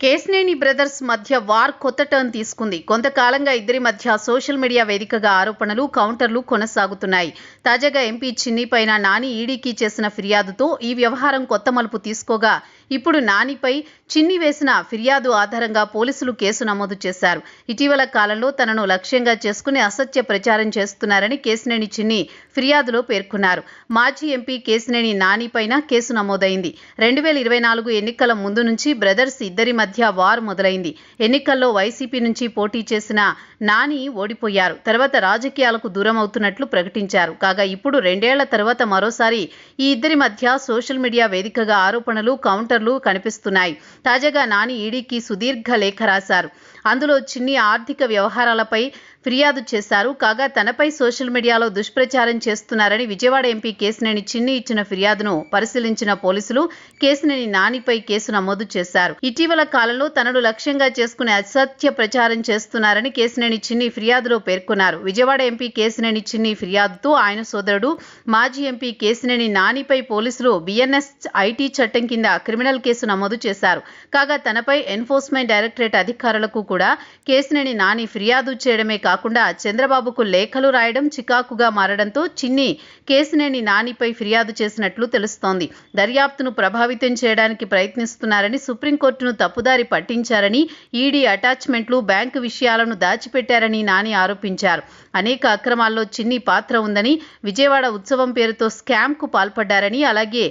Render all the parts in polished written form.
Kesineni brothers మధ్య war కొత్త turn తీసుకుంది. కొంతకాలంగా ఇద్దరి మధ్య సోషల్ మీడియా వేదికగా ఆరోపణలు, కౌంటర్లు కొనసాగుతున్నాయి. తాజాగా ఎంపీ చిన్ని పైన నాని ఈడీకి చేసిన ఫిర్యాదుతో ఈ వ్యవహారం కొత్త మలుపు తీసుకోగా ఇప్పుడు నానిపై చిన్ని వేసిన ఫిర్యాదు ఆధారంగా పోలీసులు కేసు నమోదు చేశారు. ఇటీవల కాలంలో తనను లక్ష్యంగా చేసుకుని అసత్య ప్రచారం చేస్తున్నారని కేశినేని చిన్ని ఫిర్యాదులో పేర్కొన్నారు. మాజీ ఎంపీ కేశినేని నాని పైన కేసు నమోదైంది. 2024 ఎన్నికల ముందు నుంచి బ్రదర్స్ ఇద్దరి మధ్య వార్ మొదలైంది. ఎన్నికల్లో వైసీపీ నుంచి పోటీ చేసిన నాని ఓడిపోయారు. తర్వాత రాజకీయాలకు దూరం అవుతున్నట్లు ప్రకటించారు. కాగా ఇప్పుడు 2 ఏళ్ల తర్వాత మరోసారి ఈ ఇద్దరి మధ్య సోషల్ మీడియా వేదికగా ఆరోపణలు, కౌంటర్లు కనిపిస్తున్నాయి. తాజాగా నాని ఈడీకి సుదీర్ఘ లేఖ రాశారు. అందులో చిన్ని ఆర్థిక వ్యవహారాలపై ఫిర్యాదు చేశారు. కాగా తనపై సోషల్ మీడియాలో దుష్ప్రచారం చేస్తున్నారని విజయవాడ ఎంపీ కేశినేని చిన్ని ఇచ్చిన ఫిర్యాదును పరిశీలించిన పోలీసులు కేశినేని నానిపై కేసు నమోదు చేశారు. ఇటీవల కాలంలో తనను లక్ష్యంగా చేసుకుని అసత్య ప్రచారం చేస్తున్నారని కేశినేని చిన్ని ఫిర్యాదులో పేర్కొన్నారు. విజయవాడ ఎంపీ కేశినేని చిన్ని ఫిర్యాదుతో ఆయన సోదరుడు మాజీ ఎంపీ కేశినేని నానిపై పోలీసులు బిఎన్ఎస్ ఐటీ చట్టం కింద క్రిమినల్ కేసు నమోదు చేశారు. కాగా తనపై ఎన్ఫోర్స్మెంట్ డైరెక్టరేట్ అధికారులకు కూడా కేశినేని నాని ఫిర్యాదు చేయడమే కాకుండా చంద్రబాబుకు లేఖలు రాయడం చికాకుగా మారడంతో చిన్ని కేశినేని నానిపై ఫిర్యాదు చేసినట్లు తెలుస్తోంది. దర్యాప్తును ప్రభావితం చేయడానికి ప్రయత్నిస్తున్నారని, సుప్రీంకోర్టును తప్పుదారి పట్టించారని, ఈడీ అటాచ్మెంట్లు, బ్యాంకు విషయాలను దాచిపెట్టారని నాని ఆరోపించారు. అనేక అక్రమాల్లో చిన్ని పాత్ర ఉందని, విజయవాడ ఉత్సవం పేరుతో స్కామ్కు పాల్పడ్డారని, అలాగే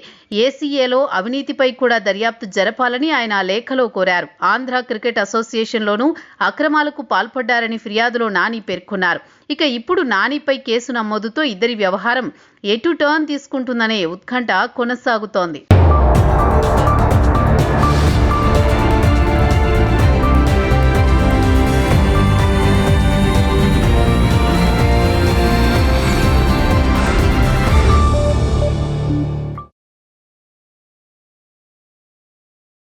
ఏసీఏలో అవినీతిపై కూడా దర్యాప్తు జరపాలని ఆయన లేఖలో కోరారు. ఆంధ్ర క్రికెట్ అసోసియేషన్లోనూ అక్రమాలకు పాల్పడ్డారని ఫిర్యాదులో నాని పేర్కొన్నారు. ఇక ఇప్పుడు నానిపై కేసు నమోదుతో ఇద్దరి వ్యవహారం ఎటు టర్న్ తీసుకుంటుందనే ఉత్కంఠ కొనసాగుతోంది.